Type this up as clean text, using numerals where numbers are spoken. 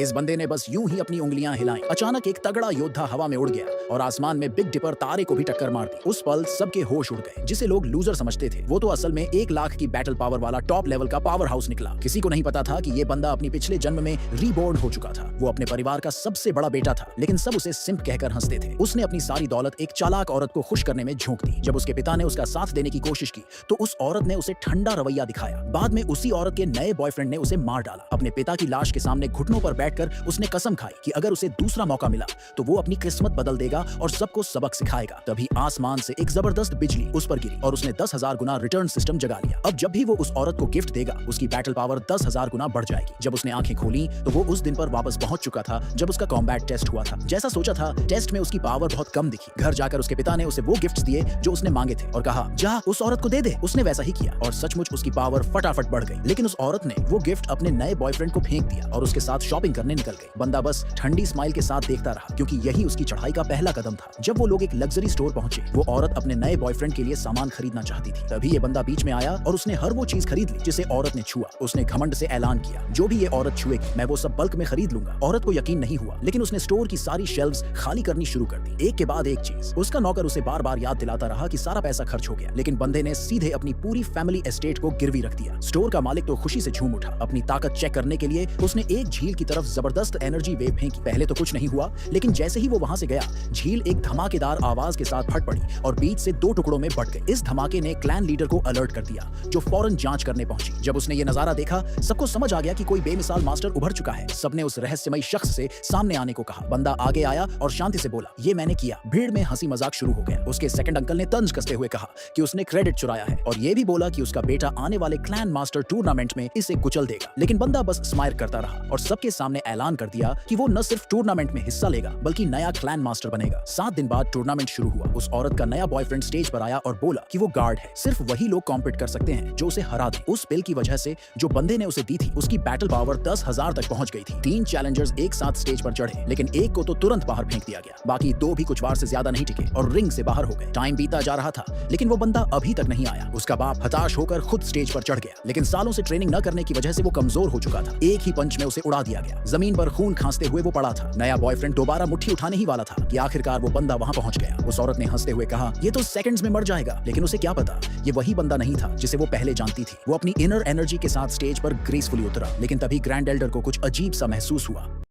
इस बंदे ने बस यूं ही अपनी उंगलियां हिलाई, अचानक एक तगड़ा योद्धा हवा में उड़ गया और आसमान में बिग डिपर तारे को भी टक्कर मार दी। उस पल सबके होश उड़ गए। जिसे लोग लूजर समझते थे वो तो असल में 1 लाख की बैटल पावर वाला टॉप लेवल का पावर हाउस निकला। किसी को नहीं पता था कि ये बंदा अपनी पिछले जन्म में रीबोर्न हो चुका था। वो अपने परिवार का सबसे बड़ा बेटा था, लेकिन सब उसे सिंप कहकर हंसते थे। उसने अपनी सारी दौलत एक चालाक औरत को खुश करने में झोंक दी। जब उसके पिता ने उसका साथ देने की कोशिश की तो उस औरत ने उसे ठंडा रवैया दिखाया। बाद में उसी औरत के नए बॉयफ्रेंड ने उसे मार डाला। अपने पिता की लाश के सामने घुटनों पर बैठकर उसने कसम खाई कि अगर उसे दूसरा मौका मिला तो वो अपनी किस्मत बदल देगा और सबको सबक सिखाएगा। तभी आसमान से एक जबरदस्त बिजली उस पर गिरी और उसने 10,000 गुना रिटर्न सिस्टम जगा लिया। अब जब भी वो उस औरत को गिफ्ट देगा उसकी बैटल पावर 10,000 गुना बढ़ जाएगी। जब उसने आंखें खोली तो वो उस दिन पर वापस पहुंच चुका था जब उसका कॉम्बैट टेस्ट हुआ था। जैसा सोचा था टेस्ट में उसकी पावर बहुत कम दिखी। घर जाकर उसके पिता ने उसे वो गिफ्ट्स दिए जो उसने मांगे थे और कहा जा उस औरत को दे दे। उसने वैसा ही किया और सचमुच उसकी पावर फटाफट बढ़ गई। लेकिन उस औरत ने वो गिफ्ट अपने नए बॉयफ्रेंड को फेंक दिया और उसके साथ शॉपिंग करने निकल गई। बंदा बस ठंडी स्माइल के साथ देखता रहा क्योंकि यही उसकी चढ़ाई का पहला कदम था। जब वो लोग एक लग्जरी स्टोर पहुंचे वो औरत अपने नए बॉयफ्रेंड के लिए सामान खरीदना चाहती थी। तभी ये बंदा बीच में आया और उसने हर वो चीज खरीद ली जिसे औरत ने छुआ। उसने घमंड से ऐलान किया जो भी ये औरत छुएगी मैं वो सब बल्क में खरीद लूंगा। औरत को यकीन नहीं हुआ लेकिन उसने स्टोर की सारी शेल्व्स खाली करनी शुरू कर दी, एक के बाद एक चीज। उसका नौकर उसे बार बार याद दिलाता रहा कि सारा पैसा खर्च हो गया, लेकिन बंदे ने सीधे अपनी पूरी फैमिली एस्टेट को गिरवी रख दिया। स्टोर का मालिक तो खुशी से झूम उठा। अपनी ताकत चेक करने के लिए उसने एक झील की तरफ जबरदस्त एनर्जी वेव फेंकी। पहले तो कुछ नहीं हुआ, लेकिन जैसे ही वो वहां से गया झील एक धमाकेदार आवाज के साथ फट पड़ी और बीच से 2 टुकड़ों में बट गई। इस धमाके ने क्लैन लीडर को अलर्ट कर दिया जो फौरन जांच करने पहुंची। जब उसने ये नजारा देखा सबको समझ आ गया कि कोई बेमिसाल मास्टर उभर चुका है। सबने उस रहस्यमयी शख्स से सामने आने को कहा। बंदा आगे आया और शांति से बोला ये मैंने किया। भीड़ में हंसी मजाक शुरू हो गया। उसके सेकंड अंकल ने तंज कसते हुए कहा कि उसने क्रेडिट चुराया है और ये भी बोला कि उसका बेटा आने वाले क्लैन मास्टर टूर्नामेंट में इसे कुचल देगा। लेकिन बंदा बस स्माइल करता रहा और सबके सामने ऐलान कर दिया कि वो न सिर्फ टूर्नामेंट में हिस्सा लेगा बल्कि नया क्लैन मास्टर बनेगा। 7 दिन बाद टूर्नामेंट शुरू हुआ। उस औरत का नया बॉयफ्रेंड स्टेज पर आया और बोला कि वो गार्ड है, सिर्फ वही लोग कॉम्पीट कर सकते हैं जो उसे हरा दे। उस पिल की वजह से जो बंदे ने उसे दी थी उसकी बैटल पावर 10,000 तक पहुंच गई थी। 3 चैलेंजर्स एक साथ स्टेज पर चढ़े लेकिन एक को तो तुरंत बाहर फेंक दिया गया। बाकी 2 भी कुछ बार से ज्यादा नहीं टिके और रिंग से बाहर हो गए। टाइम बीता जा रहा था लेकिन वो बंदा अभी तक नहीं आया। उसका बाप हताश होकर खुद स्टेज पर चढ़ गया, लेकिन सालों से ट्रेनिंग न करने की वजह से वो कमजोर हो चुका था। एक ही पंच में उसे उड़ा दिया गया। जमीन पर खून खांसते हुए वो पड़ा था। नया बॉयफ्रेंड दोबारा मुट्ठी उठाने ही वाला था कि आखिरकार वो बंदा वहां पहुंच गया। उस औरत ने हंसते हुए कहा ये तो सेकंड्स में मर जाएगा, लेकिन उसे क्या पता ये वही बंदा नहीं था जिसे वो पहले जानती थी। वो अपनी इनर एनर्जी के साथ स्टेज पर ग्रेसफुली उतरा, लेकिन तभी ग्रैंड एल्डर को कुछ अजीब सा महसूस हुआ।